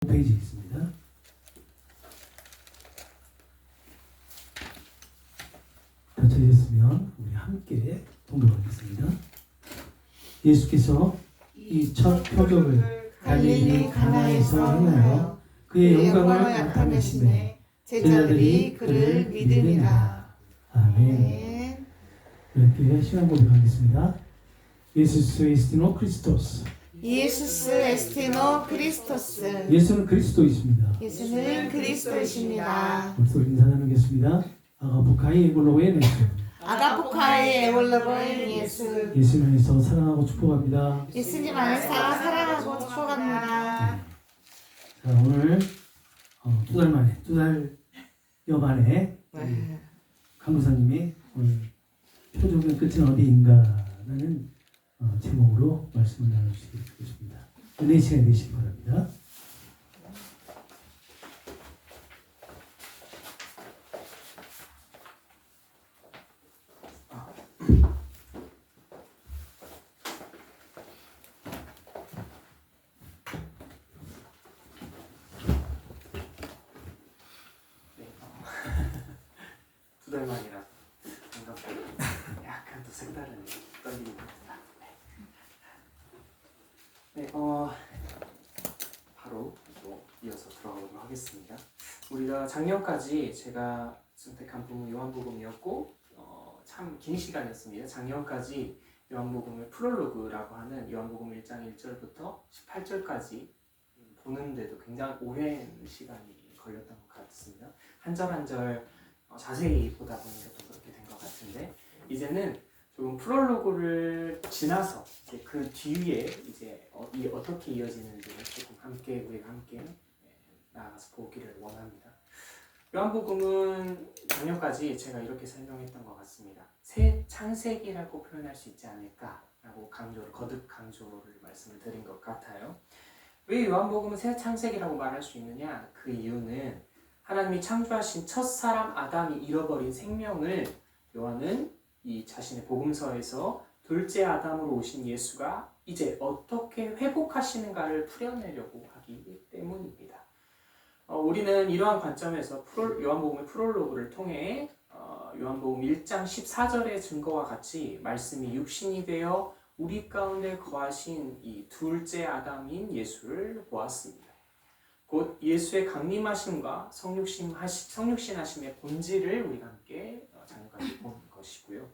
페이지에 있습니다. 펼쳐졌으면 우리 함께 동독하겠습니다. 예수께서 이 첫 표적을 갈릴리 가나에서 행하여 그의 영광을 나타내시매 제자들이 그를 믿으니라. 아멘. 이렇게 시간 고백하겠습니다. 예수스 에스티노 크리스토스. 예수스 에스티노 크리스토스. 예수는 그리스도이십니다. 예수는 그리스도이십니다. 벌써 인사 나누겠습니다. 아가포카이 에골로의 예수. 아가포카의 에골로의 예수. 예수님 안에서 사랑하고 축복합니다. 예수님 안에서 사랑하고 축복합니다. 자, 오늘 두 달 만에, 2달여 만에 강무사님이 오늘 표적의 끝은 어디인가라는 제목으로 말씀을 나누시겠습니다. 은혜 시간 되시기 바랍니다. 두 달 만이라 반갑고 약간 또 색다른 떨림이 듭니다. 네, 바로 또 이어서 들어가도록 하겠습니다. 우리가 작년까지 제가 선택한 부분 요한복음이었고 참 긴 시간이었습니다. 작년까지 요한복음을 프롤로그라고 하는 요한복음 1장 1절부터 18절까지 보는데도 굉장히 오랜 시간이 걸렸던 것 같습니다. 한 절 한 절 자세히 보다 보니까 또 그렇게 된 것 같은데, 이제는 조금 프롤로그를 지나서 이제 그 뒤에 이제 어떻게 이어지는지를 조금 함께 우리가 함께 나아가서 보기를 원합니다. 요한복음은 작년까지 제가 이렇게 설명했던 것 같습니다. 새 창세기라고 표현할 수 있지 않을까라고 거듭 강조를 말씀을 드린 것 같아요. 왜 요한복음은 새 창세기라고 말할 수 있느냐? 그 이유는 하나님이 창조하신 첫사람 아담이 잃어버린 생명을 요한은 이 자신의 복음서에서 둘째 아담으로 오신 예수가 이제 어떻게 회복하시는가를 풀어내려고 하기 때문입니다. 우리는 이러한 관점에서 요한복음의 프롤로그를 통해 요한복음 1장 14절의 증거와 같이 말씀이 육신이 되어 우리 가운데 거하신 이 둘째 아담인 예수를 보았습니다. 곧 예수의 강림하심과 성육신하심의 본질을 우리가 함께 작년까지 본 것이고요.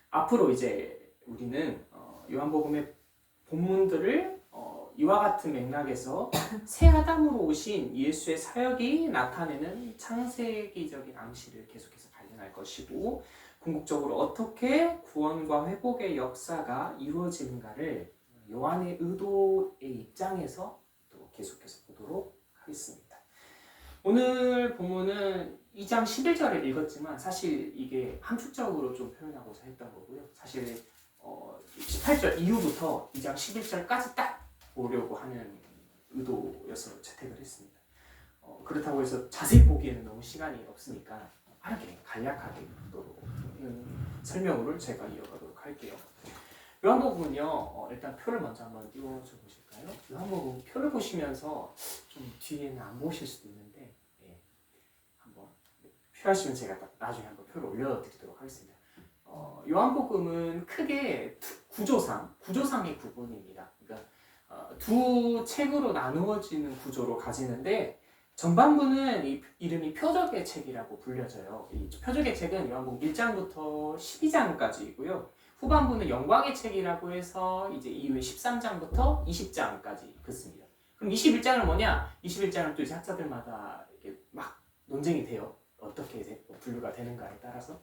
앞으로 이제 우리는 요한복음의 본문들을 이와 같은 맥락에서 새 아담으로 오신 예수의 사역이 나타내는 창세기적인 암시를 계속해서 발견할 것이고, 궁극적으로 어떻게 구원과 회복의 역사가 이루어지는가를 요한의 의도의 입장에서 또 계속해서 보도록 하겠습니다. 오늘 본문은 2장 11절을 읽었지만 사실 이게 함축적으로 좀 표현하고자 했던 거고요. 사실 18절 이후부터 2장 11절까지 딱 보려고 하는 의도여서 채택을 했습니다. 그렇다고 해서 자세히 보기에는 너무 시간이 없으니까 빠르게 간략하게 보도록 설명으로 제가 이어가도록 할게요. 요한복음은요, 일단 표를 먼저 한번 띄워줘 보실까요? 요한복음 표를 보시면서 좀 뒤에는 안 보실 수도 있는데, 한번 필요하시면 제가 나중에 한번 표를 올려드리도록 하겠습니다. 요한복음은 크게 구조상의 구분입니다. 그러니까 두 책으로 나누어지는 구조로 가지는데, 전반부는 이름이 표적의 책이라고 불려져요. 이 표적의 책은 요한복음 1장부터 12장까지이고요. 후반부는 영광의 책이라고 해서 이제 이후에 13장부터 20장까지 긋습니다. 그럼 21장은 뭐냐? 21장은 또 이제 학자들마다 이렇게 막 논쟁이 돼요. 어떻게 분류가 되는가에 따라서.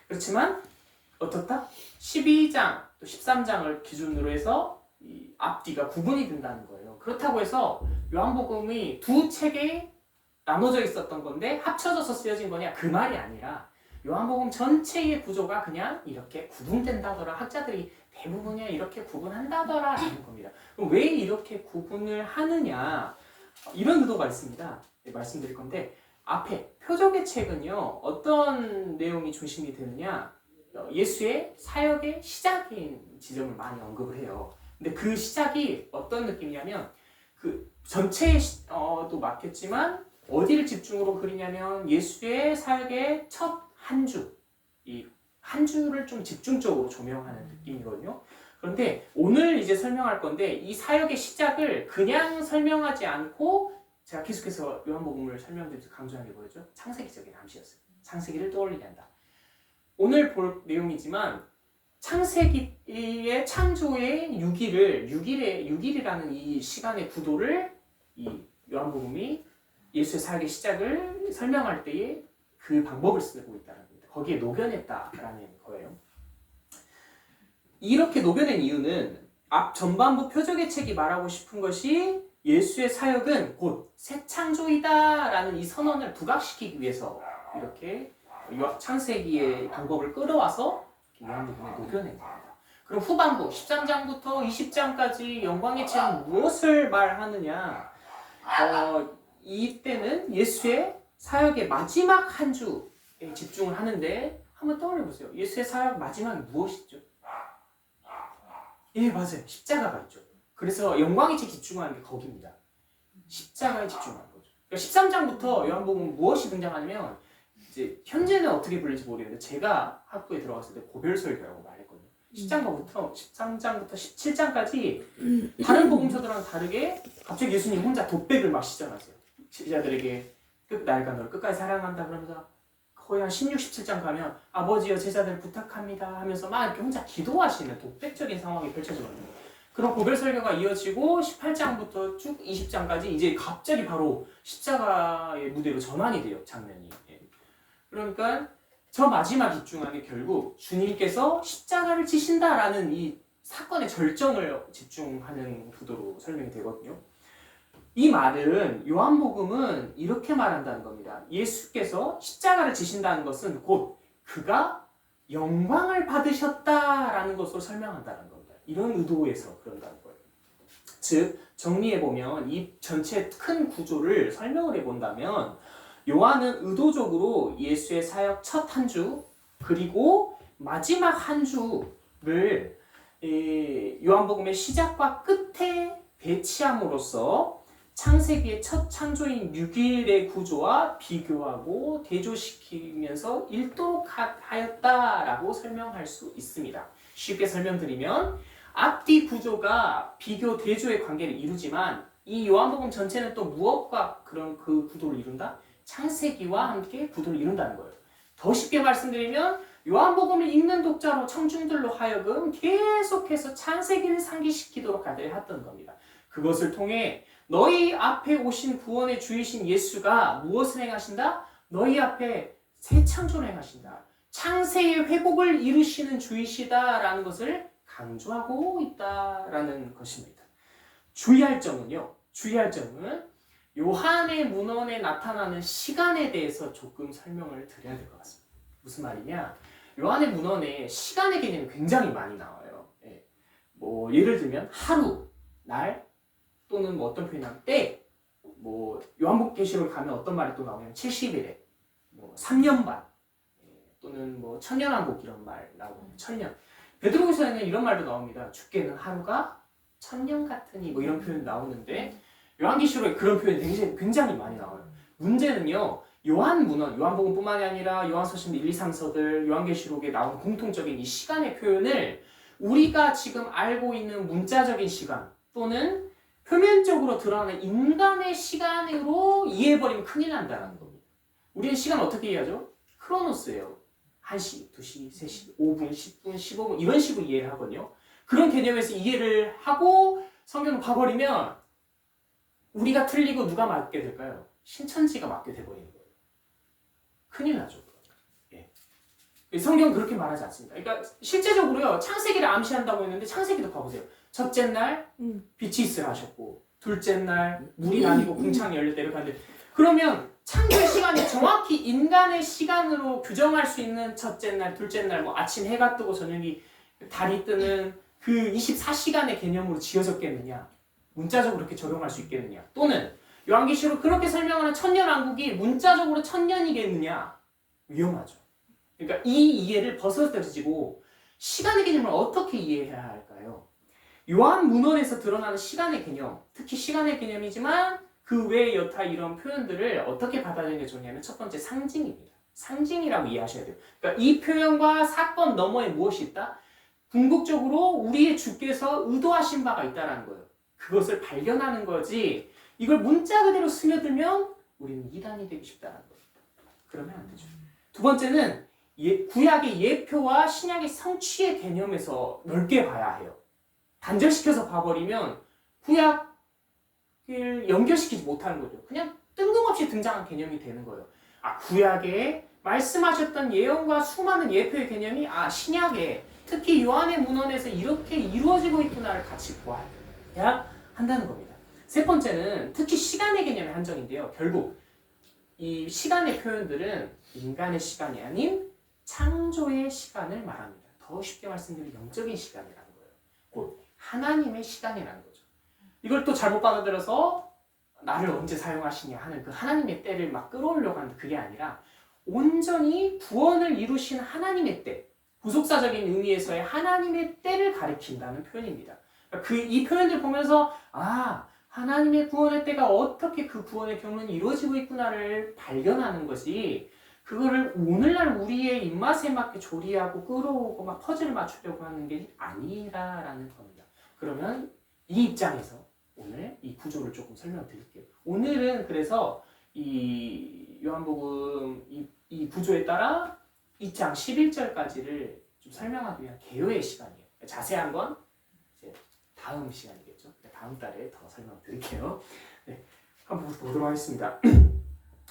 그렇지만 어떻다? 12장 또 13장을 기준으로 해서 이 앞뒤가 구분이 된다는 거예요. 그렇다고 해서 요한복음이 두 책에 나눠져 있었던 건데 합쳐져서 쓰여진 거냐? 그 말이 아니라 요한복음 전체의 구조가 그냥 이렇게 구분된다더라. 학자들이 대부분이 이렇게 구분한다더라 라는 겁니다. 그럼 왜 이렇게 구분을 하느냐? 이런 의도가 있습니다. 말씀드릴 건데, 앞에 표적의 책은요, 어떤 내용이 중심이 되느냐? 예수의 사역의 시작인 지점을 많이 언급을 해요. 근데 그 시작이 어떤 느낌이냐면, 그 전체도 맞겠지만 어디를 집중으로 그리냐면 예수의 사역의 첫 한 주, 이 한 주를 좀 집중적으로 조명하는 느낌이거든요. 그런데 오늘 이제 설명할 건데 이 사역의 시작을 그냥 설명하지 않고 제가 계속해서 요한복음을 설명드리면서 강조한 게 뭐였죠? 창세기적인 암시였어요. 창세기를 떠올리게 한다. 오늘 볼 내용이지만 창세기의 창조의 6일이라는 이 시간의 구도를 이 요한복음이 예수의 사역의 시작을 설명할 때에 그 방법을 쓰고 있다는 겁니다. 거기에 녹여냈다라는 거예요. 이렇게 녹여낸 이유는 앞 전반부 표적의 책이 말하고 싶은 것이 예수의 사역은 곧 새 창조이다라는 이 선언을 부각시키기 위해서 이렇게 창세기의 방법을 끌어와서 요한복음에 녹여낸 겁니다. 그럼 후반부 13장부터 20장까지 영광의 책은 무엇을 말하느냐? 이때는 예수의 사역의 마지막 한 주에 집중을 하는데 한번 떠올려 보세요. 예수의 사역 마지막이 무엇이죠? 예, 맞아요. 십자가가 있죠. 그래서 영광의 책 집중하는 게 거기입니다. 십자가에 집중하는 거죠. 그러니까 13장부터 요한복음 무엇이 등장하냐면 이제 현재는 어떻게 불릴지 모르겠는데 제가 학부에 들어갔을 때 고별설교라고 말했거든요. 13장부터 17장까지 다른 복음서들과는 다르게 갑자기 예수님 혼자 독백을 막 시전하세요. 제자들에게 나가 너를 끝까지 사랑한다 그러면서 거의 한 16, 17장 가면 아버지여 제자들 부탁합니다 하면서 막 이렇게 혼자 기도하시는 독백적인 상황이 펼쳐지거든요. 그런 고별 설교가 이어지고 18장부터 쭉 20장까지 이제 갑자기 바로 십자가의 무대로 전환이 돼요. 장면이. 그러니까 저 마지막 집중하는 게 결국 주님께서 십자가를 지신다라는 이 사건의 절정을 집중하는 구도로 설명이 되거든요. 이 말은 요한복음은 이렇게 말한다는 겁니다. 예수께서 십자가를 지신다는 것은 곧 그가 영광을 받으셨다라는 것으로 설명한다는 겁니다. 이런 의도에서 그런다는 거예요. 즉 정리해보면 이 전체 큰 구조를 설명을 해본다면 요한은 의도적으로 예수의 사역 첫 한 주 그리고 마지막 한 주를 요한복음의 시작과 끝에 배치함으로써 창세기의 첫 창조인 6일의 구조와 비교하고 대조시키면서 읽도록 하였다라고 설명할 수 있습니다. 쉽게 설명드리면 앞뒤 구조가 비교 대조의 관계를 이루지만 이 요한복음 전체는 또 무엇과 그런 그 구도를 이룬다? 창세기와 함께 구도를 이룬다는 거예요. 더 쉽게 말씀드리면 요한복음을 읽는 독자로 청중들로 하여금 계속해서 창세기를 상기시키도록 하였던 겁니다. 그것을 통해 너희 앞에 오신 구원의 주이신 예수가 무엇을 행하신다? 너희 앞에 새 창조를 행하신다. 창세의 회복을 이루시는 주이시다라는 것을 강조하고 있다라는 것입니다. 주의할 점은 요한의 문헌에 나타나는 시간에 대해서 조금 설명을 드려야 될 것 같습니다. 무슨 말이냐? 요한의 문헌에 시간의 개념이 굉장히 많이 나와요. 뭐 예를 들면 하루, 날, 또는 뭐 어떤 표현이냐면 때, 뭐 요한복음계시록 가면 어떤 말이 또 나오냐면 70일에, 뭐 3년 반, 또는 뭐 천년왕국 이런 말 나오고 천년. 베드로후서에는 이런 말도 나옵니다. 주께는 하루가 천년 같으니 뭐 이런 표현이 나오는데 요한계시록에 그런 표현이 굉장히 많이 나와요. 문제는요. 요한 문헌, 요한복음뿐만이 아니라 요한서신 1, 2, 3서들, 요한계시록에 나온 공통적인 이 시간의 표현을 우리가 지금 알고 있는 문자적인 시간 또는 표면적으로 드러나는 인간의 시간으로 이해해버리면 큰일 난다는 겁니다. 우리는 시간을 어떻게 이해하죠? 크로노스예요. 1시, 2시, 3시, 5분, 10분, 15분 이런 식으로 이해를 하거든요. 그런 개념에서 이해를 하고 성경을 봐버리면 우리가 틀리고 누가 맞게 될까요? 신천지가 맞게 돼버리는 거예요. 큰일 나죠. 성경은 그렇게 말하지 않습니다. 그러니까 실제적으로요. 창세기를 암시한다고 했는데 창세기도 봐보세요. 첫째 날 빛이 있으라 하셨고 둘째 날 물이 나뉘고 궁창이 열렸다 이렇게 하는데 그러면 창조의 시간이 정확히 인간의 시간으로 규정할 수 있는 첫째 날, 둘째 날, 뭐 아침 해가 뜨고 저녁이 달이 뜨는 그 24시간의 개념으로 지어졌겠느냐? 문자적으로 그렇게 적용할 수 있겠느냐? 또는 요한계시록 그렇게 설명하는 천년왕국이 문자적으로 천년이겠느냐? 위험하죠. 그러니까 이 이해를 벗어들이고 시간의 개념을 어떻게 이해해야 할까요? 요한 문헌에서 드러나는 시간의 개념, 특히 시간의 개념이지만 그 외의 여타 이런 표현들을 어떻게 받아들이는 게 좋냐면 첫 번째 상징입니다. 상징이라고 이해하셔야 돼요. 그러니까 이 표현과 사건 너머에 무엇이 있다? 궁극적으로 우리의 주께서 의도하신 바가 있다는 거예요. 그것을 발견하는 거지 이걸 문자 그대로 스며들면 우리는 이단이 되기 쉽다는 거예요. 그러면 안 되죠. 두 번째는 구약의 예표와 신약의 성취의 개념에서 넓게 봐야 해요. 단절시켜서 봐버리면 구약을 연결시키지 못하는 거죠. 그냥 뜬금없이 등장한 개념이 되는 거예요. 구약에 말씀하셨던 예언과 수많은 예표의 개념이 신약에 특히 요한의 문헌에서 이렇게 이루어지고 있구나를 같이 보아야 한다는 겁니다. 세 번째는 특히 시간의 개념의 한정인데요. 결국 이 시간의 표현들은 인간의 시간이 아닌 창조의 시간을 말합니다. 더 쉽게 말씀드리면 영적인 시간이라는 거예요. 곧 하나님의 시간이라는 거죠. 이걸 또 잘못 받아들여서 나를 언제 사용하시냐 하는 그 하나님의 때를 막 끌어오려고 하는 그게 아니라 온전히 구원을 이루신 하나님의 때, 구속사적인 의미에서의 하나님의 때를 가리킨다는 표현입니다. 이 표현들 보면서 하나님의 구원의 때가 어떻게 그 구원의 경륜이 이루어지고 있구나를 발견하는 것이 그거를 오늘날 우리의 입맛에 맞게 조리하고 끌어오고 막 퍼즐을 맞추려고 하는 게 아니라는 겁니다. 그러면 이 입장에서 오늘 이 구조를 조금 설명드릴게요. 오늘은 그래서 이 요한복음 이 구조에 따라 2장 11절까지를 좀 설명하기 위한 개요의 시간이에요. 자세한 건 이제 다음 시간이겠죠. 다음 달에 더 설명드릴게요. 네, 한번 보도록 하겠습니다.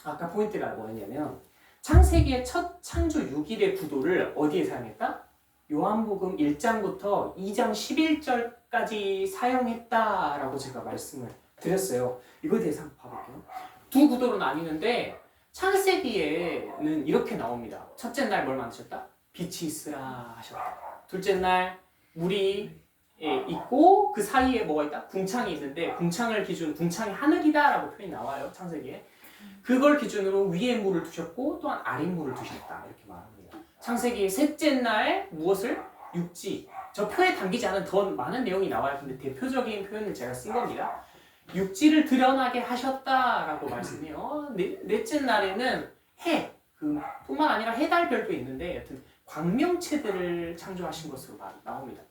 아까 포인트가 뭐였냐면 창세기의 첫 창조 6일의 구도를 어디에 사용했다? 요한복음 1장부터 2장 11절까지 사용했다라고 제가 말씀을 드렸어요. 이거에 대해서 한번 봐볼게요. 두 구도로 나뉘는데 창세기에는 이렇게 나옵니다. 첫째 날 뭘 만드셨다? 빛이 있으라 하셨다. 둘째 날 물이 있고 그 사이에 뭐가 있다? 궁창이 있는데 궁창을 기준 궁창이 하늘이다라고 표현이 나와요. 창세기에. 그걸 기준으로 위에 물을 두셨고 또한 아래 물을 두셨다 이렇게 말합니다. 창세기 셋째 날 무엇을? 육지. 저 표에 담기지 않은 더 많은 내용이 나와요. 근데 대표적인 표현을 제가 쓴 겁니다. 육지를 드러나게 하셨다라고 말씀해요. 넷째 날에는 해, 뿐만 아니라 해달별도 있는데 여튼 광명체들을 창조하신 것으로 나옵니다.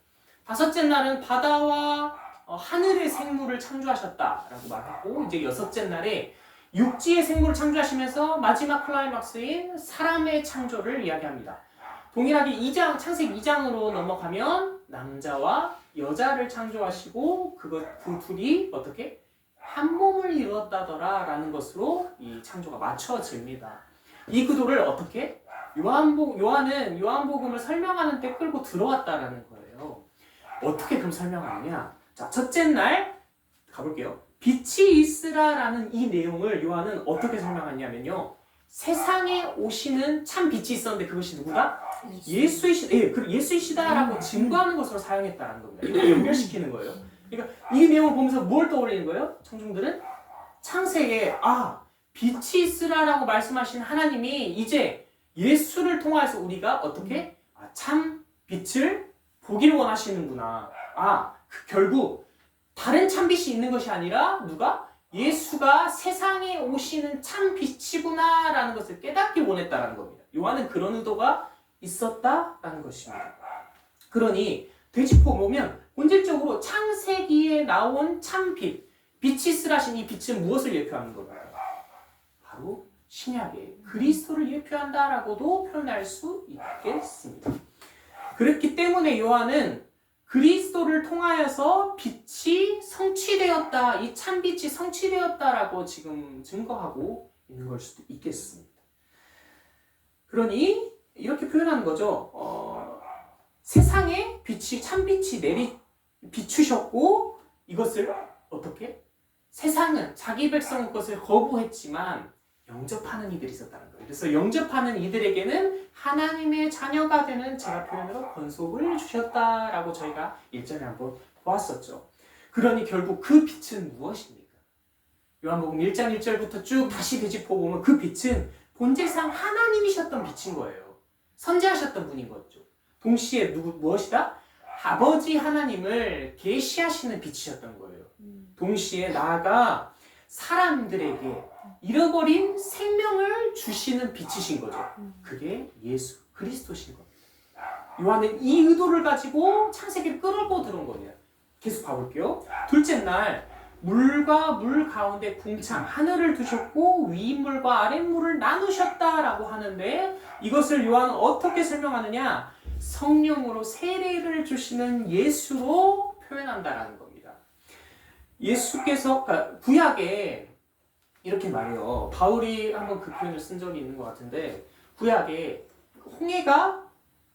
다섯째 날은 바다와 하늘의 생물을 창조하셨다라고 말하고 이제 여섯째 날에 육지의 생물을 창조하시면서 마지막 클라이막스인 사람의 창조를 이야기합니다. 동일하게 창세기 2장으로 넘어가면 남자와 여자를 창조하시고 그 둘이 어떻게? 한 몸을 이루었다더라 라는 것으로 이 창조가 맞춰집니다. 이 구도를 어떻게? 요한은 요한복음을 설명하는 때 끌고 들어왔다라는 거예요. 어떻게 그럼 설명하느냐? 자, 첫째 날 가볼게요. 빛이 있으라라는 이 내용을 요한은 어떻게 설명하냐면요. 세상에 오시는 참 빛이 있었는데 그것이 누구다? 예수이시다라고 증거하는 것으로 사용했다는 겁니다. 이거 연결시키는 거예요. 그러니까 이 내용을 보면서 뭘 떠올리는 거예요? 청중들은 창세기에 빛이 있으라라고 말씀하신 하나님이 이제 예수를 통해서 우리가 어떻게 참 빛을 보기를 원하시는구나. 결국 다른 참빛이 있는 것이 아니라 누가? 예수가 세상에 오시는 참빛이구나 라는 것을 깨닫기 원했다는 겁니다. 요한은 그런 의도가 있었다라는 것입니다. 그러니 되짚어 보면 본질적으로 창세기에 나온 참빛, 빛이 있으라신 이 빛은 무엇을 예표하는 걸까요? 바로 신약의 그리스도를 예표한다라고도 표현할 수 있겠습니다. 그렇기 때문에 요한은 그리스도를 통하여서 빛이 성취되었다, 이 참빛이 성취되었다라고 지금 증거하고 있는 걸 수도 있겠습니다. 그러니 이렇게 표현하는 거죠. 세상에 참빛이 비추셨고 이것을 어떻게? 세상은 자기 백성은 그것을 거부했지만 영접하는 이들이 있었다는 거예요. 그래서 영접하는 이들에게는 하나님의 자녀가 되는 제가 표현으로 권속을 주셨다라고 저희가 일전에 한번 보았었죠. 그러니 결국 그 빛은 무엇입니까? 요한복음 1장 1절부터 쭉 다시 되짚어 보면 그 빛은 본질상 하나님이셨던 빛인 거예요. 선지하셨던 분인 거죠. 동시에 무엇이다? 아버지 하나님을 계시하시는 빛이셨던 거예요. 동시에 나아가 사람들에게 잃어버린 생명을 주시는 빛이신 거죠. 그게 예수 그리스도신 겁니다. 요한은 이 의도를 가지고 창세기를 끌고 들어온 겁니다. 계속 봐볼게요. 둘째 날 물과 물 가운데 궁창 하늘을 두셨고 윗물과 아랫물을 나누셨다라고 하는데 이것을 요한은 어떻게 설명하느냐? 성령으로 세례를 주시는 예수로 표현한다라는 겁니다. 예수께서 구약에 이렇게 말해요. 바울이 한번 그 표현을 쓴 적이 있는 것 같은데 구약에 홍해가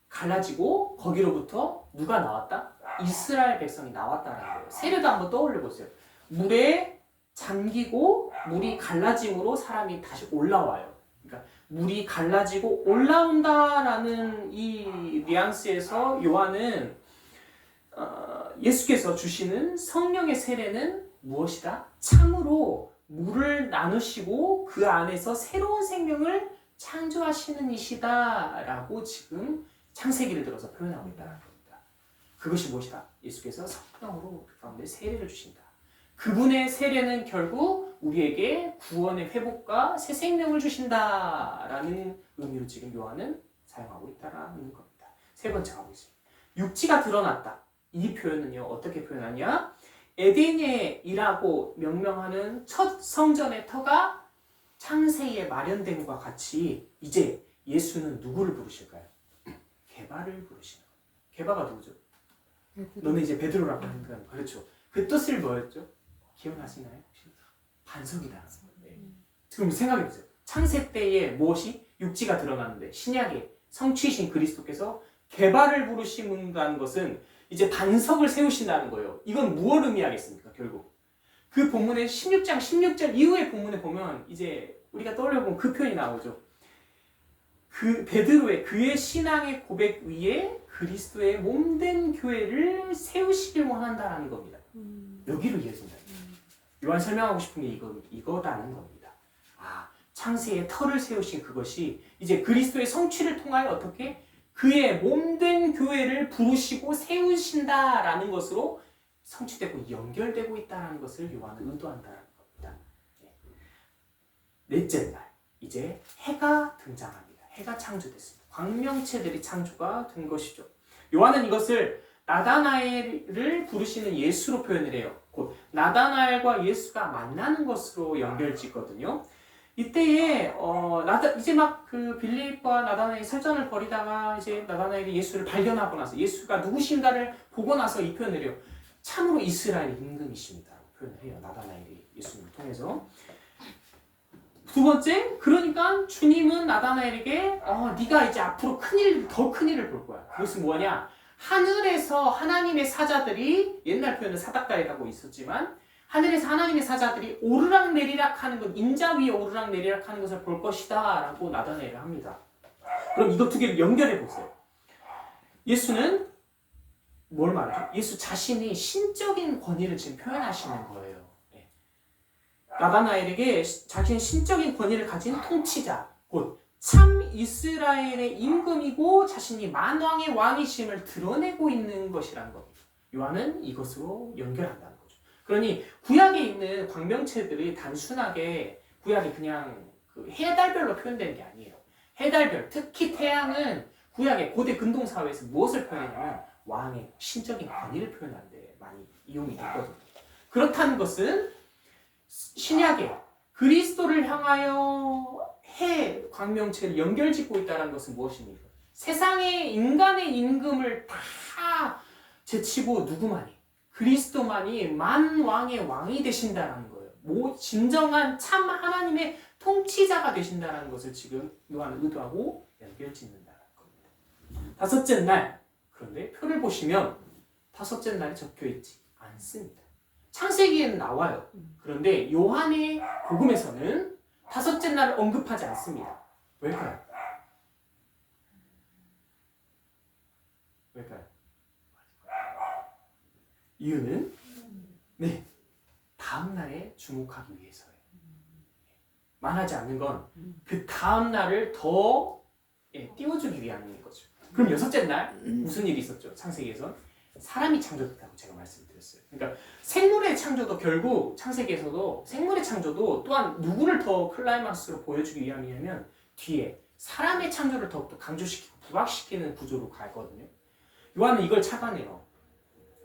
갈라지고 거기로부터 누가 나왔다? 이스라엘 백성이 나왔다는 거예요. 세례도 한번 떠올려 보세요. 물에 잠기고 물이 갈라짐으로 사람이 다시 올라와요. 그러니까 물이 갈라지고 올라온다라는 이 뉘앙스에서 요한은 예수께서 주시는 성령의 세례는 무엇이다? 참으로 물을 나누시고 그 안에서 새로운 생명을 창조하시는 이시다라고 지금 창세기를 들어서 표현하고 있다는 겁니다. 그것이 무엇이다? 예수께서 성령으로 그 가운데 세례를 주신다. 그분의 세례는 결국 우리에게 구원의 회복과 새 생명을 주신다라는 의미로 지금 요한은 사용하고 있다는 겁니다. 세 번째 가보겠습니다. 육지가 드러났다. 이 표현은요 어떻게 표현하냐? 에덴이라고 명명하는 첫 성전의 터가 창세기에 마련됨과 같이 이제 예수는 누구를 부르실까요? 게바를 부르시는 거예요. 게바가 누구죠? 너는 이제 베드로라고 하는 건 그렇죠. 그 뜻을 뭐였죠? 기억나시나요? 혹시? 반석이다. 네. 그럼 생각해보세요. 창세 때에 무엇이? 육지가 드러났는데 신약의 성취이신 그리스도께서 게바를 부르신다는 것은 이제 반석을 세우신다는 거예요. 이건 무엇을 의미하겠습니까? 결국 그 본문의 16장 16절 이후의 본문에 보면 이제 우리가 떠올려보면 그 표현이 나오죠. 그 베드로의 그의 신앙의 고백 위에 그리스도의 몸된 교회를 세우시길 원한다라는 겁니다. 여기로 이해해준다. 요한 설명하고 싶은 게 이거다는 겁니다. 창세의 터를 세우신 그것이 이제 그리스도의 성취를 통하여 어떻게 그의 몸된 교회를 부르시고 세우신다라는 것으로 성취되고 연결되고 있다는 것을 요한은 의도한다는 겁니다. 넷째 날 이제 해가 등장합니다. 해가 창조됐습니다. 광명체들이 창조가 된 것이죠. 요한은 이것을 나다나엘을 부르시는 예수로 표현을 해요. 곧 나다나엘과 예수가 만나는 것으로 연결짓거든요. 이때에 이제 막 그 빌립과 나다나엘이 설전을 벌이다가 이제 나다나엘이 예수를 발견하고 나서 예수가 누구신가를 보고 나서 이 표현을 해요. 참으로 이스라엘 임금이십니다라고 표현을 해요. 나다나엘이 예수님을 통해서. 두 번째, 그러니까 주님은 나다나엘에게 네가 이제 앞으로 더 큰 일을 볼 거야. 그것은 뭐냐? 하늘에서 하나님의 사자들이 옛날 표현은 사닥다리라고 있었지만 하늘에서 하나님의 사자들이 오르락 내리락 하는 것, 인자 위에 오르락 내리락 하는 것을 볼 것이다 라고 나다나엘을 합니다. 그럼 이거 두 개를 연결해 보세요. 예수는 뭘 말하죠? 예수 자신이 신적인 권위를 지금 표현하시는 거예요. 나다나엘에게 자신의 신적인 권위를 가진 통치자, 곧 참 이스라엘의 임금이고 자신이 만왕의 왕이심을 드러내고 있는 것이라는 겁니다. 요한은 이것으로 연결한다는 거죠. 그러니 구약에 있는 광명체들이 단순하게 구약이 그냥 그 해달별로 표현되는 게 아니에요. 해달별, 특히 태양은 구약의 고대 근동사회에서 무엇을 표현하냐면 왕의 신적인 권위를 표현하는 데 많이 이용이 됐거든요. 그렇다는 것은 신약에 그리스도를 향하여 해 광명체를 연결짓고 있다는 것은 무엇입니까? 세상의 인간의 임금을 다 제치고 누구만이? 그리스도만이 만왕의 왕이 되신다는 거예요. 진정한 참 하나님의 통치자가 되신다는 것을 지금 요한은 의도하고 연결짓는다는 겁니다. 다섯째 날, 그런데 표를 보시면 다섯째 날이 적혀있지 않습니다. 창세기에는 나와요. 그런데 요한의 복음에서는 다섯째 날을 언급하지 않습니다. 왜일까요? 이유는 다음 날에 주목하기 위해서예요. 말하지 않는 건 그 다음 날을 더 띄워주기 위함인 거죠. 그럼 여섯째 날 무슨 일이 있었죠? 창세기에서 사람이 창조됐다고 제가 말씀드렸어요. 그러니까 생물의 창조도 결국 창세기에서도 생물의 창조도 또한 누구를 더 클라이막스로 보여주기 위함이냐면 뒤에 사람의 창조를 더욱더 강조시키고 부각시키는 구조로 가거든요. 요한은 이걸 착안해요.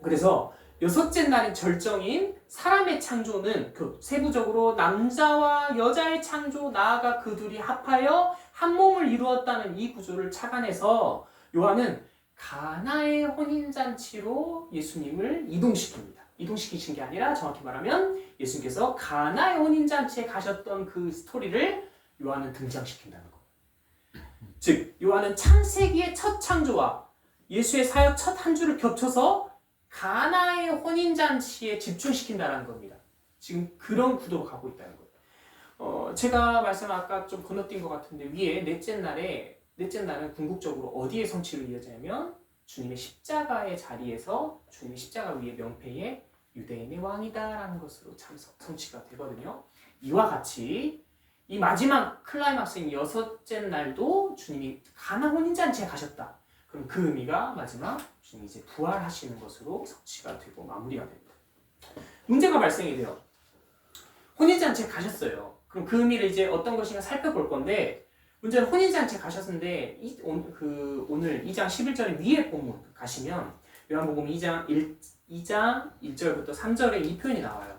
그래서 여섯째 날인 절정인 사람의 창조는 그 세부적으로 남자와 여자의 창조 나아가 그 둘이 합하여 한 몸을 이루었다는 이 구조를 착안해서 요한은 가나의 혼인잔치로 예수님을 이동시킵니다. 이동시키신 게 아니라 정확히 말하면 예수님께서 가나의 혼인잔치에 가셨던 그 스토리를 요한은 등장시킨다는 거예요. 즉 요한은 창세기의 첫 창조와 예수의 사역 첫 한 주를 겹쳐서 가나의 혼인잔치에 집중시킨다는 겁니다. 지금 그런 구도로 가고 있다는 거예요. 제가 아까 좀 건너뛴 것 같은데 위에 넷째 날은 궁극적으로 어디에 성취를 이어지냐면 주님의 십자가의 자리에서 주님의 십자가 위의 명패에 유대인의 왕이다라는 것으로 참 성취가 되거든요. 이와 같이 이 마지막 클라이막스인 여섯째 날도 주님이 가나 혼인잔치에 가셨다. 그럼 그 의미가 마지막 주님이 이제 부활하시는 것으로 성취가 되고 마무리가 됩니다. 문제가 발생이 돼요. 혼인잔치에 가셨어요. 그럼 그 의미를 이제 어떤 것인가 살펴볼 건데 문제는 혼인잔치에 가셨는데 오늘 2장 11절의 위에 본문 가시면 요한복음 2장 1절부터 3절에 이 표현이 나와요.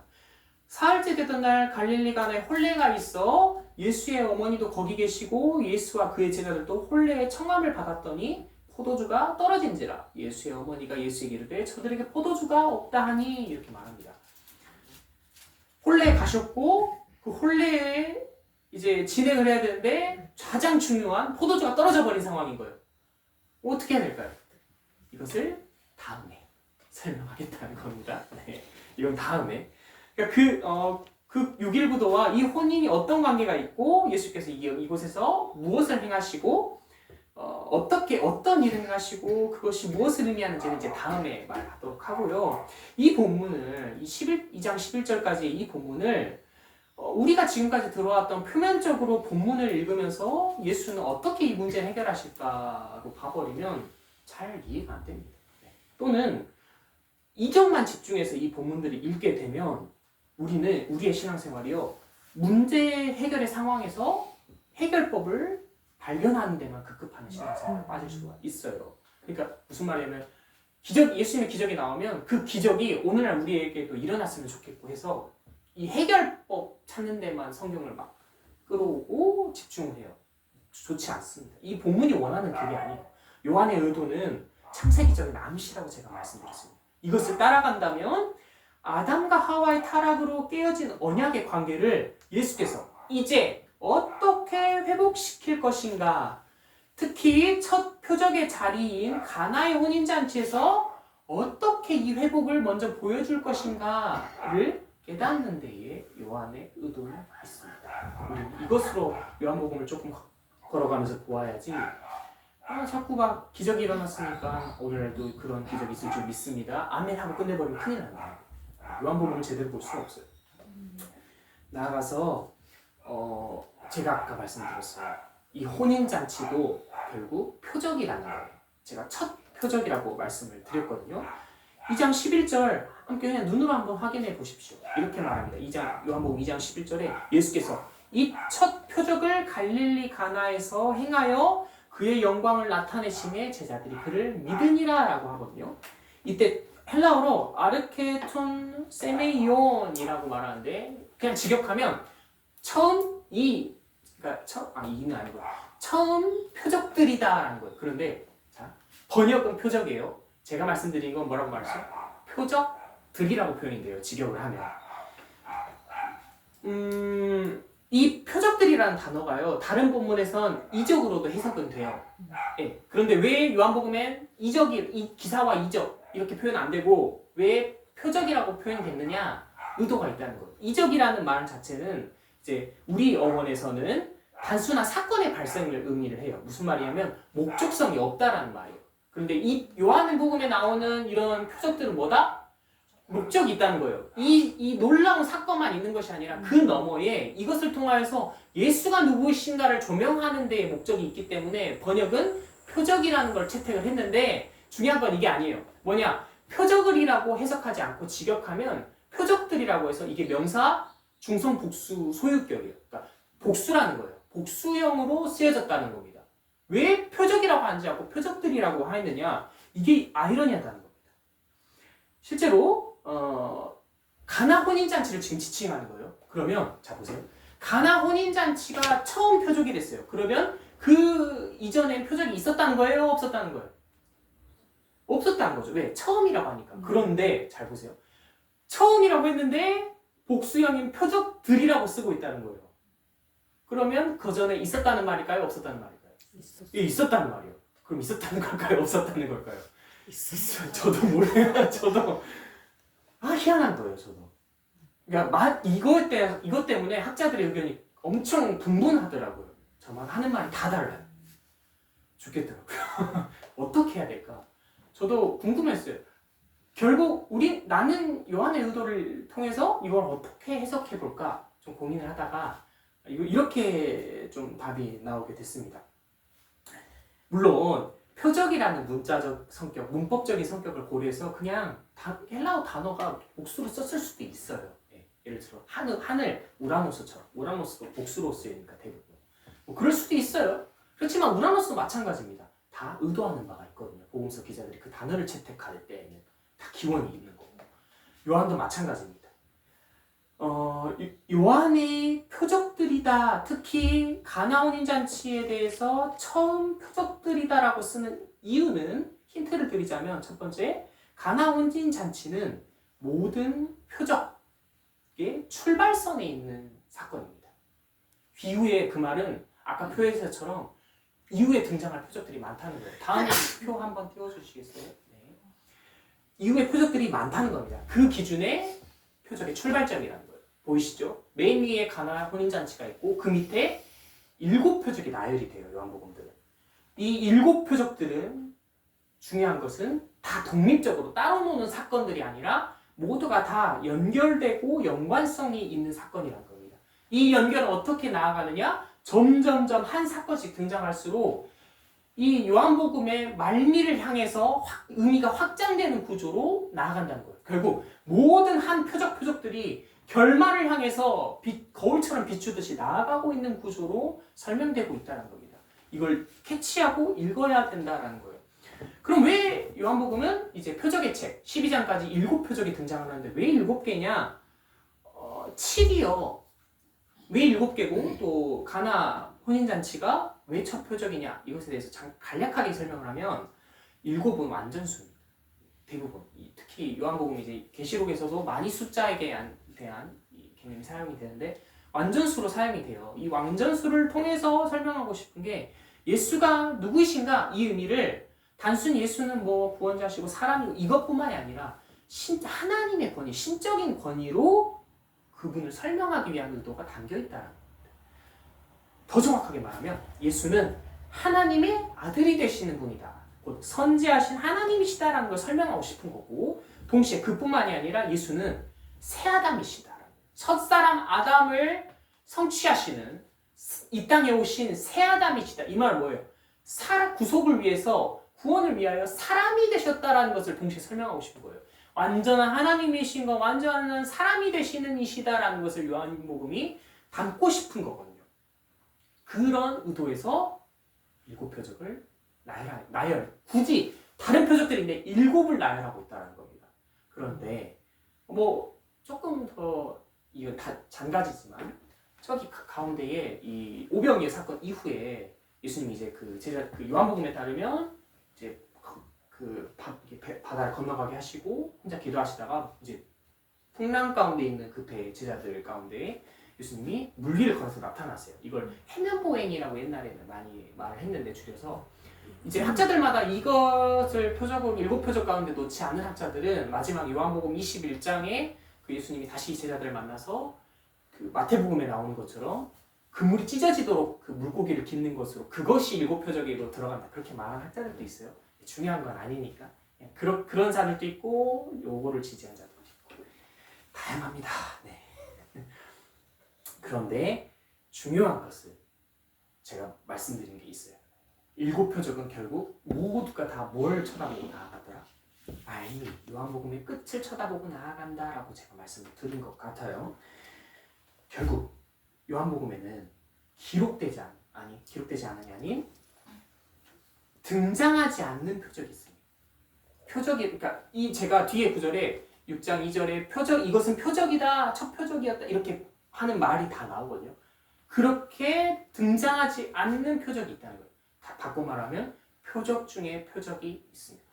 사흘째 되던 날 갈릴리 가나에 혼례가 있어 예수의 어머니도 거기 계시고 예수와 그의 제자들도 혼례의 청함을 받았더니 포도주가 떨어진지라 예수의 어머니가 예수에게 이르되 저들에게 포도주가 없다 하니 이렇게 말합니다. 혼례에 가셨고 그 혼례에 이제 진행을 해야 되는데 가장 중요한 포도주가 떨어져 버린 상황인 거예요. 어떻게 해야 될까요? 이것을 다음에 설명하겠다는 겁니다. 네, 이건 다음에. 그러니까 그 6일 구도와 이 혼인이 어떤 관계가 있고 예수께서 이곳에서 무엇을 행하시고 어떤 일을 행하시고 그것이 무엇을 의미하는지는 이제 다음에 말하도록 하고요. 이 본문을 2장 11절까지 이 본문을 우리가 지금까지 들어왔던 표면적으로 본문을 읽으면서 예수는 어떻게 이 문제를 해결하실까로 봐버리면 잘 이해가 안 됩니다. 또는 이점만 집중해서 이 본문들을 읽게 되면 우리의 신앙생활이요 문제 해결의 상황에서 해결법을 발견하는 데만 급급하는 신앙생활에 빠질 수가 있어요. 그러니까 무슨 말이냐면 예수님의 기적이 나오면 그 기적이 오늘날 우리에게도 일어났으면 좋겠고 해서 이 해결법 찾는 데만 성경을 막 끌어오고 집중을 해요. 좋지 않습니다. 이 본문이 원하는 그게 아니에요. 요한의 의도는 창세기적인 암시라고 제가 말씀드렸습니다. 이것을 따라간다면 아담과 하와의 타락으로 깨어진 언약의 관계를 예수께서 이제 어떻게 회복시킬 것인가, 특히 첫 표적의 자리인 가나의 혼인잔치에서 어떻게 이 회복을 먼저 보여줄 것인가를 깨닫는 데에 요한의 의도는 있습니다. 우리 이것으로 요한복음을 조금 걸어가면서 보아야지 자꾸 막 기적이 일어났으니까 오늘날도 그런 기적이 있을 줄 믿습니다. 아멘 하고 끝내버리면 큰일 납니다. 요한복음을 제대로 볼 수가 없어요. 나아가서 제가 아까 말씀드렸어요. 이 혼인잔치도 결국 표적이라는 거예요. 제가 첫 표적이라고 말씀을 드렸거든요. 2장 11절 함께 그냥 눈으로 한번 확인해 보십시오. 이렇게 말합니다. 요한복음 2장 11절에 예수께서 이 첫 표적을 갈릴리 가나에서 행하여 그의 영광을 나타내심에 제자들이 그를 믿으니라 라고 하거든요. 이때 헬라어로 아르케톤 세메이온이라고 말하는데 그냥 직역하면 이는 아니고 처음 표적들이다라는 거예요. 그런데 자 번역은 표적이에요. 제가 말씀드린 건 뭐라고 말했어요? 표적들이라고 표현인데요. 직역을 하면 이 표적들이라는 단어가요. 다른 본문에선 이적으로도 해석은 돼요. 네. 그런데 왜 요한복음엔 이 기사와 이적 이렇게 표현 안 되고 왜 표적이라고 표현이 됐느냐? 의도가 있다는 거예요. 이적이라는 말 자체는 이제 우리 어원에서는 단순한 사건의 발생을 의미를 해요. 무슨 말이냐면 목적성이 없다라는 말이에요. 그런데 이 요한복음에 나오는 이런 표적들은 뭐다? 목적이 있다는 거예요. 이 놀라운 사건만 있는 것이 아니라 그 너머에 이것을 통하여서 예수가 누구이신가를 조명하는 데에 목적이 있기 때문에 번역은 표적이라는 걸 채택을 했는데 중요한 건 이게 아니에요. 뭐냐? 표적을이라고 해석하지 않고 직역하면 표적들이라고 해서 이게 명사 중성 복수 소유격이에요. 그러니까 복수라는 거예요. 복수형으로 쓰여졌다는 겁니다. 왜 표적이라고 하지 않고 표적들이라고 하느냐? 이게 아이러니하다는 겁니다. 실제로 가나 혼인잔치를 지금 지칭하는 거예요. 그러면 자 보세요. 가나 혼인잔치가 처음 표적이 됐어요. 그러면 그 이전엔 표적이 있었다는 거예요? 없었다는 거예요? 없었다는 거죠. 왜? 처음이라고 하니까. 그런데 잘 보세요. 처음이라고 했는데 복수형인 표적들이라고 쓰고 있다는 거예요. 그러면 그 전에 있었다는 말일까요? 없었다는 말일까요? 예, 있었다는 말이에요. 그럼 있었다는 걸까요? 없었다는 걸까요? 있었어요. 저도 모르겠어요. 저도 희한한 거예요. 저도. 그러니까 이것 때문에 학자들의 의견이 엄청 분분하더라고요. 저만 하는 말이 다 달라요. 죽겠더라고요. 어떻게 해야 될까? 저도 궁금했어요. 결국 나는 요한의 의도를 통해서 이걸 어떻게 해석해 볼까 좀 고민을 하다가 이렇게 좀 답이 나오게 됐습니다. 물론 표적이라는 문자적 성격, 문법적인 성격을 고려해서 그냥 헬라어 단어가 복수로 썼을 수도 있어요. 예를 들어 하늘 우라노스처럼 우라노스도 복수로 쓰이니까 대부분 뭐 그럴 수도 있어요. 그렇지만 우라노스도 마찬가지입니다. 다 의도하는 바가 있거든요. 복음서 기자들이 그 단어를 채택할 때에는 다 기원이 있는 거고 요한도 마찬가지입니다. 요한의 표적들이다, 특히 가나 혼인잔치에 대해서 처음 표적들이다라고 쓰는 이유는 힌트를 드리자면 첫 번째, 가나 혼인잔치는 모든 표적의 출발선에 있는 사건입니다. 이후에 그 말은 아까 표에서처럼 이후에 등장할 표적들이 많다는 거예요. 다음 표 한번 띄워주시겠어요? 네. 이후에 표적들이 많다는 겁니다. 그 기준의 표적의 출발점이라는 거예요. 보이시죠? 맨 위에 가나 혼인잔치가 있고 그 밑에 7표적이 나열이 돼요. 요한복음들은. 이 7표적들은 중요한 것은 다 독립적으로 따로 노는 사건들이 아니라 모두가 다 연결되고 연관성이 있는 사건이라는 겁니다. 이 연결은 어떻게 나아가느냐? 점점점 한 사건씩 등장할수록 이 요한복음의 말미를 향해서 의미가 확장되는 구조로 나아간다는 거예요. 결국 모든 한 표적들이 결말을 향해서 거울처럼 비추듯이 나아가고 있는 구조로 설명되고 있다는 겁니다. 이걸 캐치하고 읽어야 된다는 거예요. 그럼 왜 요한복음은 이제 표적의 책 12장까지 7표적이 등장하는데 왜 7개냐? 7이요. 왜 7개고 또 가나 혼인잔치가 왜 첫 표적이냐? 이것에 대해서 간략하게 설명을 하면 7은 완전수입니다. 대부분. 특히 요한복음 이제 계시록에서도 많이 숫자에 대한 이 개념이 사용이 되는데 완전수로 사용이 돼요. 이 완전수를 통해서 설명하고 싶은 게 예수가 누구이신가? 이 의미를 단순히 예수는 뭐 구원자시고 사람이고 이것뿐만이 아니라 하나님의 권위, 신적인 권위로 그분을 설명하기 위한 의도가 담겨있다는 겁니다. 더 정확하게 말하면 예수는 하나님의 아들이 되시는 분이다. 곧 선지하신 하나님이시다라는 걸 설명하고 싶은 거고 동시에 그뿐만이 아니라 예수는 새 아담이시다. 첫사람 아담을 성취하시는 이 땅에 오신 새 아담이시다. 이 말은 뭐예요? 구속을 위해서 구원을 위하여 사람이 되셨다라는 것을 동시에 설명하고 싶은 거예요. 완전한 하나님이신 거, 완전한 사람이 되시는 이시다라는 것을 요한복음이 담고 싶은 거거든요. 그런 의도에서 7표적을 굳이 다른 표적들인데 7을 나열하고 있다는 겁니다. 그런데 뭐 조금 더 이건 다 잔가지지만 저기 가운데에 이 오병이어 사건 이후에 예수님이 이제 그 요한복음에 따르면 이제 바다를 건너가게 하시고 혼자 기도하시다가 이제 풍랑 가운데 있는 그 배 제자들 가운데 예수님이 물위를 걸어서 나타났어요. 이걸 해면보행이라고 옛날에는 많이 말을 했는데 줄여서 이제 학자들마다 이것을 7표적 가운데 놓지 않은 학자들은 마지막 요한복음 21장에 그 예수님이 다시 제자들을 만나서 그 마태복음에 나오는 것처럼 그물이 찢어지도록 그 물고기를 깃는 것으로 그것이 7표적으로 들어간다. 그렇게 말하는 학자들도 있어요. 중요한 건 아니니까. 그런 사람들도 있고 요거를 지지한 자들도 있고 다양합니다. 네. 그런데 중요한 것은 제가 말씀드린 게 있어요. 7표적은 결국 모두가 다 뭘 쳐다보고 나아가더라? 말미, 요한복음의 끝을 쳐다보고 나아간다라고 제가 말씀을 드린 것 같아요. 결국 요한복음에는 기록되지 않음이 아닌 등장하지 않는 표적이 있습니다. 표적이, 그러니까 이 제가 뒤에 구절에 6장 2절에 표적, 이것은 표적이다, 첫 표적이었다 이렇게 하는 말이 다 나오거든요. 그렇게 등장하지 않는 표적이 있다는 거예요. 다 바꿔 말하면 표적 중에 표적이 있습니다.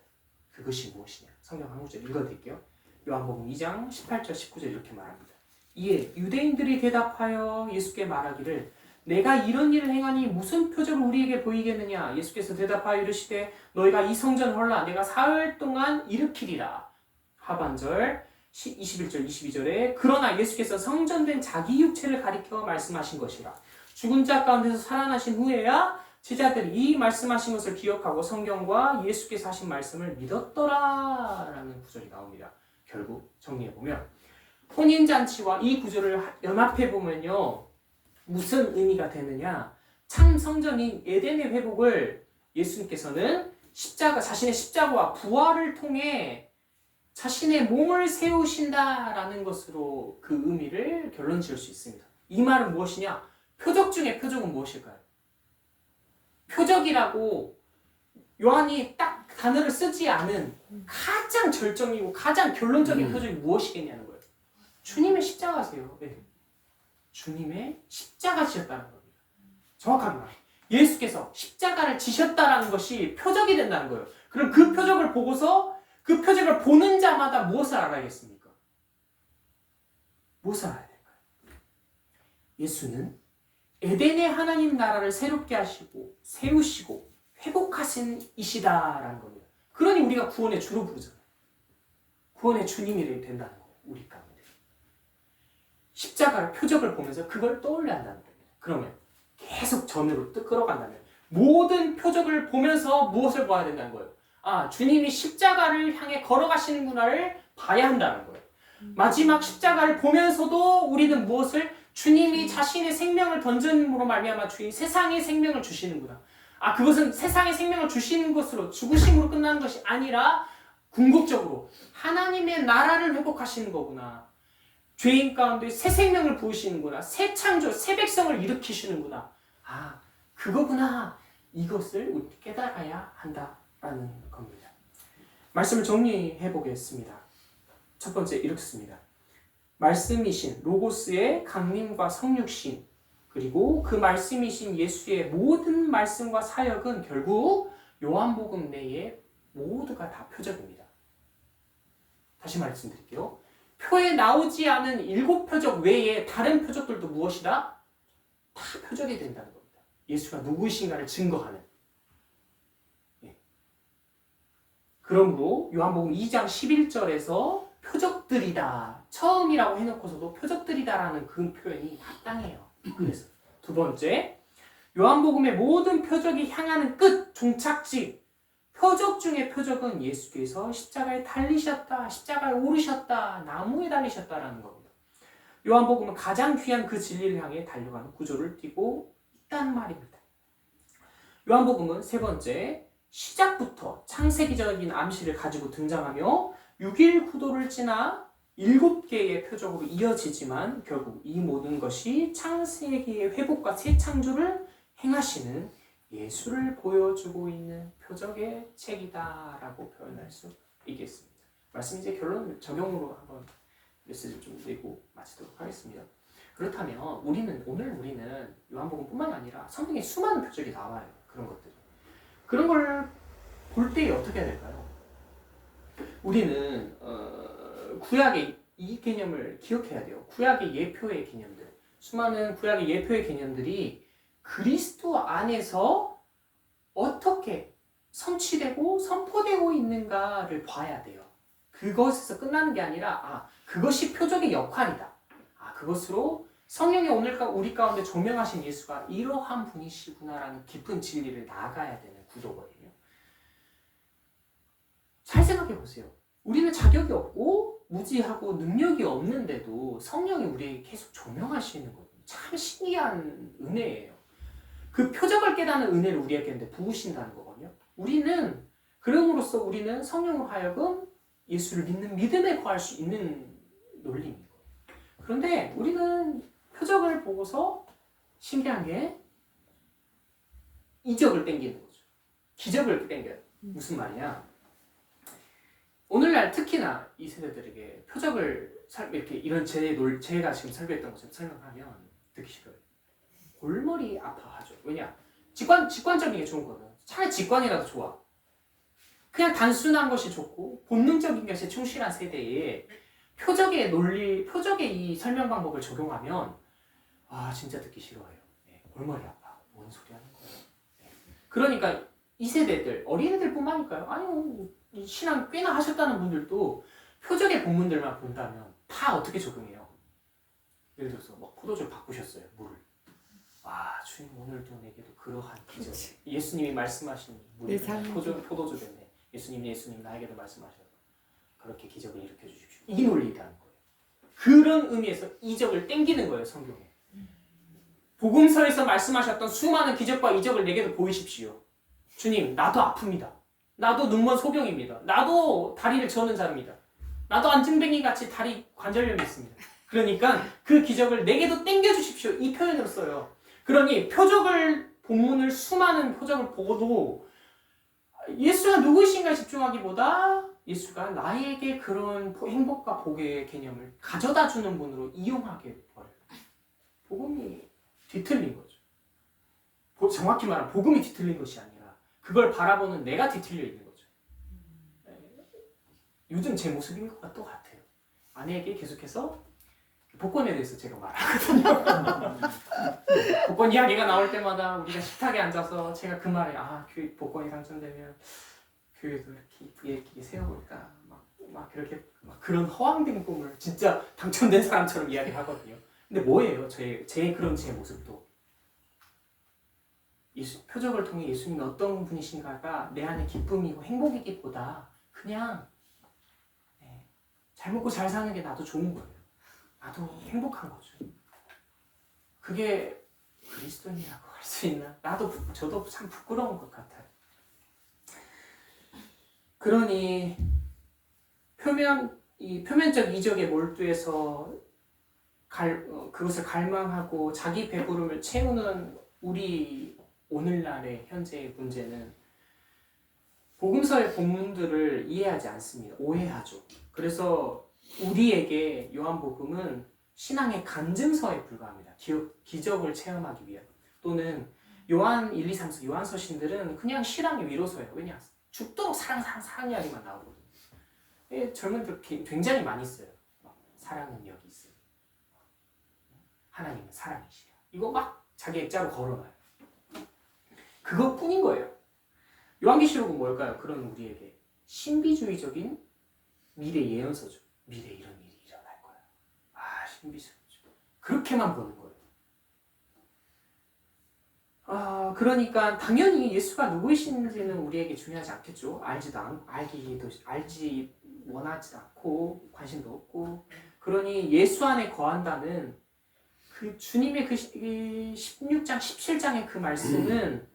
그것이 무엇이냐? 성경 한 구절 읽어드릴게요. 요한복음 2장 18절 19절 이렇게 말합니다. 이에 유대인들이 대답하여 예수께 말하기를 내가 이런 일을 행하니 무슨 표적을 우리에게 보이겠느냐? 예수께서 대답하여 이르시되 너희가 이 성전 헐라 내가 사흘 동안 일으키리라. 하반절 21절 22절에 그러나 예수께서 성전된 자기 육체를 가리켜 말씀하신 것이라. 죽은 자 가운데서 살아나신 후에야 제자들이 이 말씀하신 것을 기억하고 성경과 예수께서 하신 말씀을 믿었더라 라는 구절이 나옵니다. 결국 정리해보면 혼인잔치와 이 구절을 연합해보면요 무슨 의미가 되느냐, 참 성전인 에덴의 회복을 예수님께서는 자신의 십자가와 부활을 통해 자신의 몸을 세우신다라는 것으로 그 의미를 결론 지을 수 있습니다. 이 말은 무엇이냐? 표적 중에 표적은 무엇일까요? 표적이라고 요한이 딱 단어를 쓰지 않은 가장 절정이고 가장 결론적인 표적이 무엇이겠냐는 거예요. 주님의 십자가세요. 네. 주님의 십자가시였다는 겁니다. 정확하게 말해요. 예수께서 십자가를 지셨다는 것이 표적이 된다는 거예요. 그럼 그 표적을 보고서 그 표적을 보는 자마다 무엇을 알아야겠습니까? 무엇을 알아야 될까요? 예수는 에덴의 하나님 나라를 새롭게 하시고 세우시고 회복하신 이시다라는 겁니다. 그러니 우리가 구원의 주로 부르잖아요. 구원의 주님이 된다는 거예요. 우리 가운데. 십자가를 표적을 보면서 그걸 떠올려야 한다는 겁니다. 그러면 계속 전으로 끌어간다면 모든 표적을 보면서 무엇을 봐야 된다는 거예요? 아, 주님이 십자가를 향해 걸어가시는구나를 봐야 한다는 거예요. 마지막 십자가를 보면서도 우리는 무엇을? 주님이 자신의 생명을 던짐으로 말미암아 주인 세상의 생명을 주시는구나. 아, 그것은 세상의 생명을 주시는 것으로 죽으심으로 끝나는 것이 아니라 궁극적으로 하나님의 나라를 회복하시는 거구나. 죄인 가운데 새 생명을 부으시는구나. 새 창조, 새 백성을 일으키시는구나. 아, 그거구나. 이것을 우리 깨달아야 한다라는 겁니다. 말씀을 정리해 보겠습니다. 첫 번째 이렇습니다. 말씀이신 로고스의 강림과 성육신, 그리고 그 말씀이신 예수의 모든 말씀과 사역은 결국 요한복음 내에 모두가 다 표적입니다. 다시 말씀드릴게요. 표에 나오지 않은 7표적 외에 다른 표적들도 무엇이다? 다 표적이 된다는 겁니다. 예수가 누구이신가를 증거하는. 예. 그러므로 요한복음 2장 11절에서 표적들이다. 처음이라고 해놓고서도 표적들이다라는 그 표현이 합당해요. 그래서 두 번째, 요한복음의 모든 표적이 향하는 끝, 종착지, 표적 중에 표적은 예수께서 십자가에 달리셨다, 십자가에 오르셨다, 나무에 달리셨다라는 겁니다. 요한복음은 가장 귀한 그 진리를 향해 달려가는 구조를 띠고 있다는 말입니다. 요한복음은 세 번째, 시작부터 창세기적인 암시를 가지고 등장하며 6일 구도를 지나 7개의 표적으로 이어지지만 결국 이 모든 것이 창세기의 회복과 새 창조를 행하시는 예수를 보여주고 있는 표적의 책이다라고 표현할 수 있겠습니다. 말씀 이제 결론 적용으로 한번 메시지를 좀 내고 마치도록 하겠습니다. 그렇다면 오늘 우리는 요한복음뿐만 아니라 성경에 수많은 표적이 나와요. 그런 것들이. 그런 걸 볼 때 어떻게 해야 될까요? 우리는 구약의 이 개념을 기억해야 돼요. 구약의 예표의 개념들, 수많은 구약의 예표의 개념들이 그리스도 안에서 어떻게 성취되고 선포되고 있는가를 봐야 돼요. 그것에서 끝나는 게 아니라 그것이 표적의 역할이다. 그것으로 성령이 오늘 우리 가운데 조명하신 예수가 이러한 분이시구나라는 깊은 진리를 나아가야 되는 구조거든요. 잘 생각해 보세요. 우리는 자격이 없고 무지하고 능력이 없는데도 성령이 우리에게 계속 조명하시는 거예요. 참 신기한 은혜예요. 그 표적을 깨닫는 은혜를 우리에게 부으신다는 거거든요. 우리는 그럼으로써 우리는 성령으로 하여금 예수를 믿는 믿음에 거할 수 있는 논리인 거예요. 그런데 우리는 표적을 보고서 신기한 게 이적을 땡기는 거죠. 기적을 땡겨요. 무슨 말이냐? 오늘날 특히나 이 세대들에게 표적을 이렇게 이런 제가 지금 설교했던 것처럼 설명하면 듣기 싫어요. 골머리 아파하죠. 왜냐? 직관적인 게 좋은 거는 차라리 직관이라도 좋아. 그냥 단순한 것이 좋고 본능적인 것에 충실한 세대에 표적의 논리, 표적의 이 설명 방법을 적용하면 진짜 듣기 싫어해요. 네, 골머리 아파. 뭔 소리 하는 거예요. 네. 그러니까 이 세대들, 어린애들뿐만일까요? 아니요. 이 신앙 꽤나 하셨다는 분들도 표적의 본문들만 본다면 다 어떻게 적용해요? 예를 들어서 막 포도주를 바꾸셨어요. 물을. 주님 오늘도 내게도 그러한 기적. 예수님이 말씀하신 물이 포도주 됐네. 예수님 나에게도 말씀하셔서 그렇게 기적을 일으켜 주십시오. 이 논리라는 거예요. 그런 의미에서 이적을 땡기는 거예요. 성경에. 복음서에서 말씀하셨던 수많은 기적과 이적을 내게도 보이십시오. 주님 나도 아픕니다. 나도 눈먼 소경입니다. 나도 다리를 저는 자입니다. 나도 안진뱅이 같이 다리 관절염이 있습니다. 그러니까 그 기적을 내게도 땡겨 주십시오. 이 표현을 써요. 그러니 본문을 수많은 표적을 보고도 예수가 누구이신가 집중하기보다 예수가 나에게 그런 행복과 복의 개념을 가져다 주는 분으로 이용하게 버려요. 복음이 뒤틀린 거죠. 정확히 말하면 복음이 뒤틀린 것이 아니라 그걸 바라보는 내가 뒤틀려 있는 거죠. 요즘 제 모습인 것 같아요. 아내에게 계속해서 복권에 대해서 제가 말하거든요. 복권 이야기가 나올 때마다 우리가 식탁에 앉아서 제가 그 말에 복권이 당첨되면 교회도 이렇게 이쁘게 세워볼까 막 그렇게 그런 허황된 꿈을 진짜 당첨된 사람처럼 이야기를 하거든요. 근데 뭐예요? 제 모습도 표적을 통해 예수님이 어떤 분이신가가 내 안에 기쁨이고 행복이기보다 그냥 잘 먹고 잘 사는 게 나도 좋은 거예요. 나도 행복한 거죠. 그게 그리스도인이라고 할 수 있나? 저도 참 부끄러운 것 같아요. 그러니 표면적 이적에 몰두해서 그것을 갈망하고 자기 배부름을 채우는 우리 오늘날의 현재의 문제는 복음서의 본문들을 이해하지 않습니다. 오해하죠. 그래서 우리에게 요한복음은 신앙의 간증서에 불과합니다. 기적을 체험하기 위한. 또는 요한 1, 2, 3서 요한서신들은 그냥 실황의 위로서예요. 왜냐? 죽도록 사랑 이야기만 나오거든요. 젊은들 굉장히 많이 써요. 사랑은 여기 있어요. 하나님은 사랑이시라. 이거 막 자기 액자로 걸어놔요. 그것뿐인 거예요. 요한계시록은 뭘까요? 그런 우리에게 신비주의적인 미래 예언서죠. 미래 이런 일이 일어날 거야. 신비스럽죠. 그렇게만 보는 거예요. 그러니까 당연히 예수가 누구이신지는 우리에게 중요하지 않겠죠. 알지 원하지도 않고 관심도 없고. 그러니 예수 안에 거한다는 그 주님의 그 16장, 17장의 그 말씀은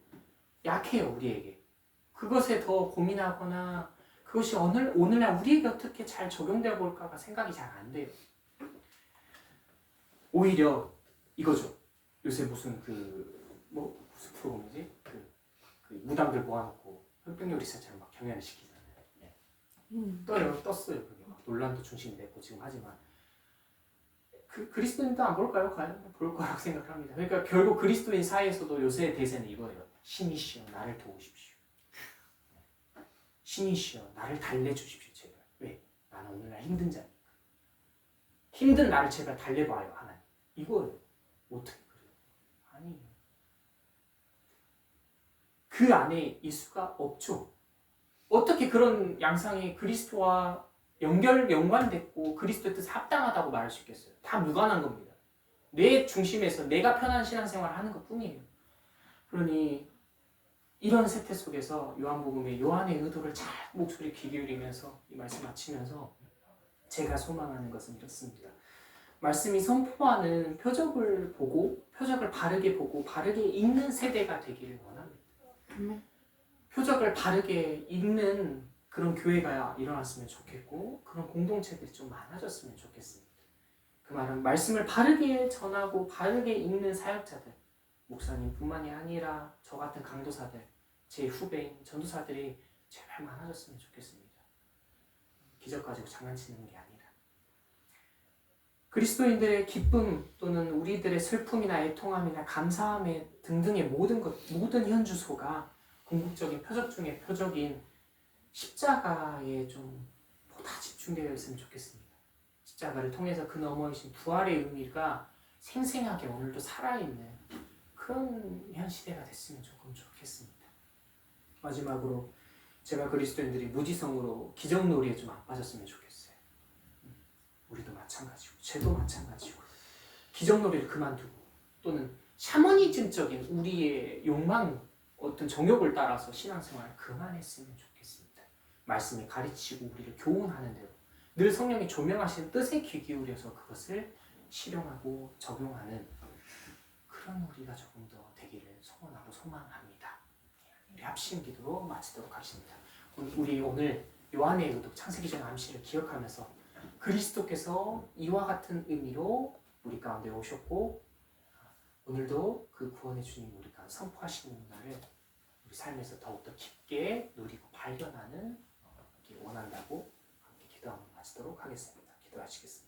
약해요, 우리에게. 그것에 더 고민하거나 그것이 오늘날 우리에게 어떻게 잘 적용되어 볼까가 생각이 잘 안 돼요. 오히려 이거죠. 요새 무슨 무슨 프로그램이지? 그 무당들 모아놓고 흑백요리사처럼 막 경연을 시키잖아요. 떴어요. 그게 막 논란도 중심이 됐고 지금 하지만 그리스도인도 안 볼까요? 과연 볼 거라고 생각합니다. 그러니까 결국 그리스도인 사이에서도 요새 대세는 이거예요. 신이시여 나를 도우십시오. 신이시여 나를 달래주십시오. 제발. 왜? 나는 오늘날 힘든 자니까. 힘든 나를 제발 달래봐요. 하나님. 이거예요. 어떻게 그래요? 아니에요. 그 안에 예수가 없죠. 어떻게 그런 양상이 그리스도와 연관됐고 그리스도의 뜻에 합당하다고 말할 수 있겠어요? 다 무관한 겁니다. 내 중심에서 내가 편한 신앙생활을 하는 것 뿐이에요. 그러니 이런 세태 속에서 요한복음의 요한의 의도를 잘 목소리 귀 기울이면서 이 말씀 마치면서 제가 소망하는 것은 이렇습니다. 말씀이 선포하는 표적을 보고 표적을 바르게 보고 바르게 읽는 세대가 되기를 원합니다. 표적을 바르게 읽는 그런 교회가 일어났으면 좋겠고 그런 공동체들이 좀 많아졌으면 좋겠습니다. 그 말은 말씀을 바르게 전하고 바르게 읽는 사역자들, 목사님뿐만이 아니라 저 같은 강도사들, 제 후배인 전도사들이 제발 많아졌으면 좋겠습니다. 기적 가지고 장난치는 게 아니라 그리스도인들의 기쁨 또는 우리들의 슬픔이나 애통함이나 감사함의 등등의 모든 현주소가 궁극적인 표적 중의 표적인 십자가에 좀 보다 집중되어 있으면 좋겠습니다. 십자가를 통해서 그 너머이신 부활의 의미가 생생하게 오늘도 살아있는 그런 현 시대가 됐으면 조금 좋겠습니다. 마지막으로 제발 그리스도인들이 무지성으로 기적놀이에 좀 안 빠졌으면 좋겠어요. 우리도 마찬가지고 쟤도 마찬가지고 기적놀이를 그만두고 또는 샤머니즘적인 우리의 욕망 어떤 정욕을 따라서 신앙생활을 그만했으면 좋겠습니다. 말씀이 가르치고 우리를 교훈하는 대로 늘 성령이 조명하시는 뜻에 귀 기울여서 그것을 실용하고 적용하는 그런 우리가 조금 더 되기를 소원하고 소망합니다. 우리 합심 기도로 마치도록 하겠습니다. 우리 오늘 요한의 의독 창세기전 암시를 기억하면서 그리스도께서 이와 같은 의미로 우리 가운데 오셨고 오늘도 그 구원의 주님 우리 가운데 선포하시는 날을 우리 삶에서 더욱더 깊게 누리고 발견하는 원한다고 함께 기도하며 마치도록 하겠습니다. 기도하시겠습니다.